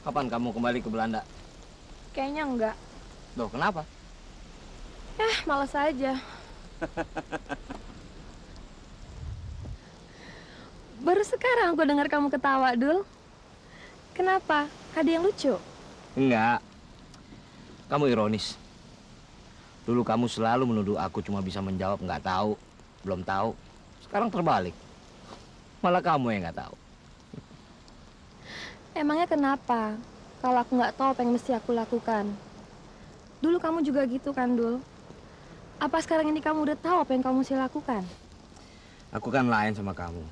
Kapan kamu kembali ke Belanda? Kayaknya enggak. Loh, kenapa? Malas aja. Baru sekarang aku dengar kamu ketawa, Dul. Kenapa? Ada yang lucu? Enggak, kamu ironis. Dulu kamu selalu menuduh aku cuma bisa menjawab nggak tahu, belum tahu. Sekarang terbalik. Malah kamu yang nggak tahu. Emangnya kenapa? Kalau aku nggak tahu apa yang mesti aku lakukan. Dulu kamu juga gitu kan, Dul? Apa sekarang ini kamu udah tahu apa yang kamu mesti lakukan? Aku kan lain sama kamu.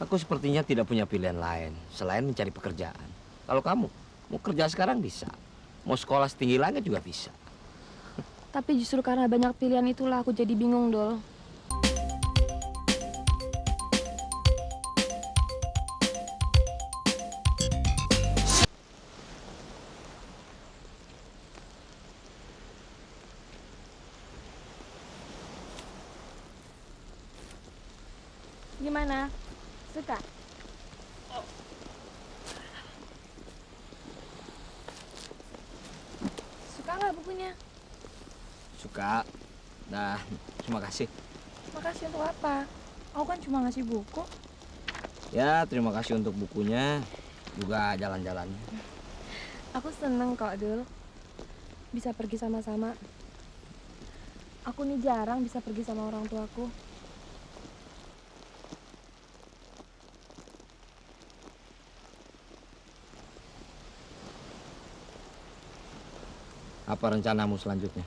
Aku sepertinya tidak punya pilihan lain selain mencari pekerjaan. Kalau kamu mau kerja sekarang bisa. Mau sekolah setinggi langit juga bisa. Tapi justru karena banyak pilihan itulah aku jadi bingung, Dul. Gimana? Suka? Suka nggak bukunya? Suka. Nah, terima kasih. Makasih untuk apa? Aku kan cuma ngasih buku. Ya, terima kasih untuk bukunya. Juga jalan-jalannya. Aku seneng kok, Dul. Bisa pergi sama-sama. Aku nih jarang bisa pergi sama orang tuaku. Apa rencanamu selanjutnya?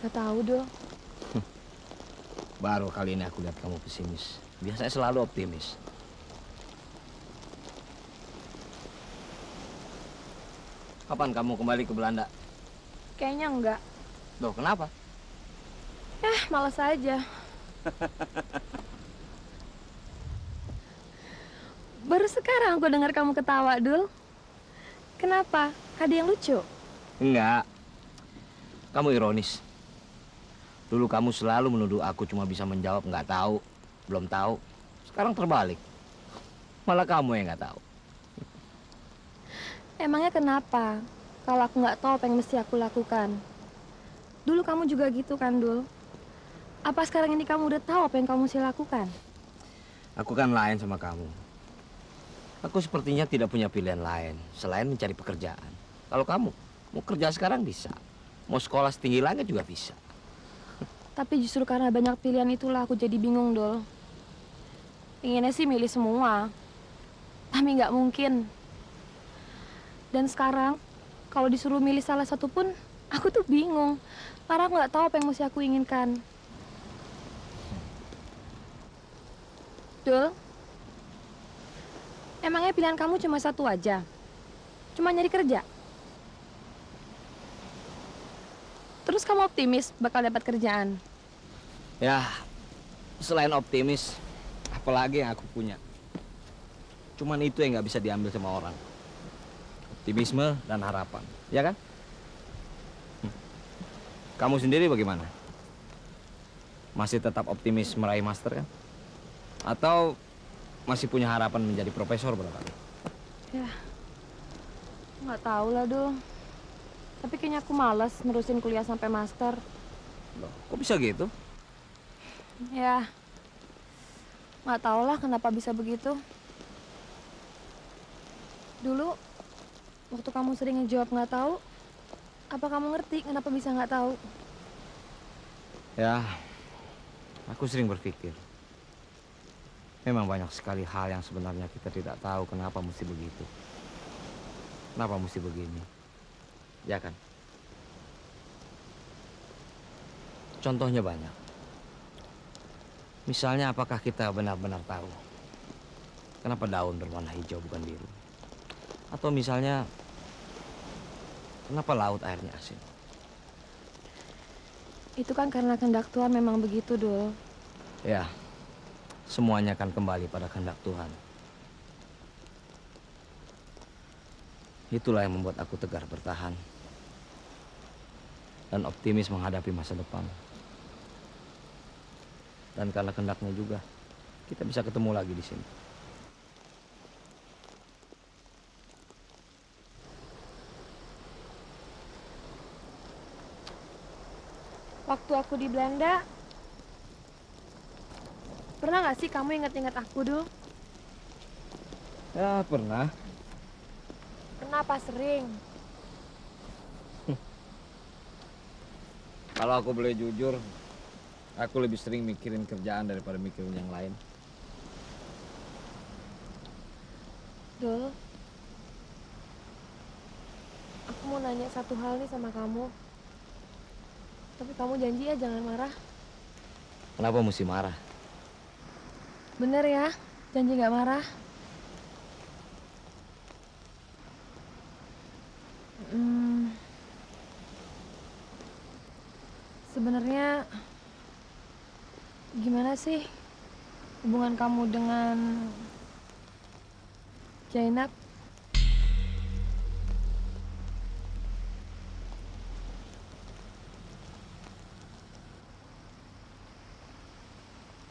Gak tahu, Dul. Baru kali ini aku lihat kamu pesimis. Biasanya selalu optimis. Kapan kamu kembali ke Belanda? Kayaknya enggak. Loh, kenapa? Malas aja. Baru sekarang aku dengar kamu ketawa, Dul. Kenapa? Ada yang lucu? Enggak, kamu ironis. Dulu kamu selalu menuduh aku cuma bisa menjawab nggak tahu, belum tahu. Sekarang terbalik. Malah kamu yang nggak tahu. Emangnya kenapa? Kalau aku nggak tahu apa yang mesti aku lakukan. Dulu kamu juga gitu kan, Dul? Apa sekarang ini kamu udah tahu apa yang kamu mesti lakukan? Aku kan lain sama kamu. Aku sepertinya tidak punya pilihan lain selain mencari pekerjaan. Kalau kamu mau kerja sekarang bisa. Mau sekolah setinggi langit juga bisa. Tapi justru karena banyak pilihan itulah aku jadi bingung, Dul. Inginnya sih milih semua. Tapi nggak mungkin. Dan sekarang, kalau disuruh milih salah satu pun, aku tuh bingung. Karena aku nggak tahu apa yang mesti aku inginkan. Dul, emangnya pilihan kamu cuma satu aja? Cuma nyari kerja? Terus kamu optimis bakal dapat kerjaan? Ya, selain optimis, apalagi yang aku punya. Cuman itu yang nggak bisa diambil sama orang. Optimisme dan harapan, ya kan? Kamu sendiri bagaimana? Masih tetap optimis meraih master kan? Atau masih punya harapan menjadi profesor barangkali? Ya, nggak tahu lah, Dul. Tapi kayaknya aku malas nerusin kuliah sampai master. Loh, kok bisa gitu? Ya, nggak tahu lah kenapa bisa begitu. Dulu, waktu kamu sering ngejawab nggak tahu, apa kamu ngerti kenapa bisa nggak tahu? Ya, aku sering berpikir. Memang banyak sekali hal yang sebenarnya kita tidak tahu kenapa mesti begitu. Kenapa mesti begini? Ya kan? Contohnya banyak. Misalnya apakah kita benar-benar tahu kenapa daun berwarna hijau bukan biru? Atau misalnya kenapa laut airnya asin? Itu kan karena kehendak Tuhan memang begitu, Dul. Ya, semuanya akan kembali pada kehendak Tuhan. Itulah yang membuat aku tegar bertahan dan optimis menghadapi masa depan. Dan karena kehendaknya juga, kita bisa ketemu lagi di sini. Waktu aku di Belanda, pernah nggak sih kamu inget-inget aku, Dul? Ya, pernah. Kenapa sering? Kalau aku boleh jujur, aku lebih sering mikirin kerjaan daripada mikirin yang lain. Dul, aku mau nanya satu hal nih sama kamu. Tapi kamu janji ya jangan marah. Kenapa mesti marah? Bener ya? Janji nggak marah? Hmm, sebenarnya gimana sih hubungan kamu dengan Zainab?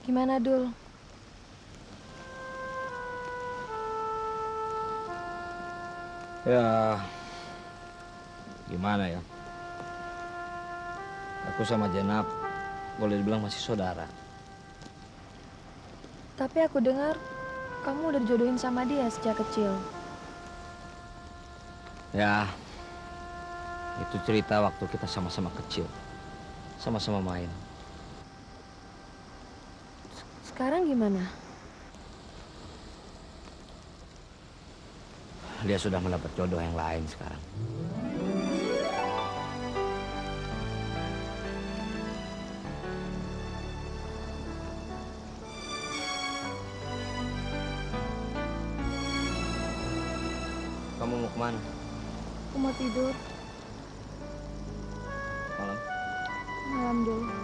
Gimana, Dul? Ya, gimana ya? Aku sama Jenab boleh dibilang masih saudara. Tapi aku dengar kamu udah dijodohin sama dia sejak kecil. Ya, itu cerita waktu kita sama-sama kecil. Sama-sama main. Sekarang gimana? Dia sudah mendapat jodoh yang lain sekarang. Kamu mau kemana? Aku mau tidur. Malam? Malam, Dul.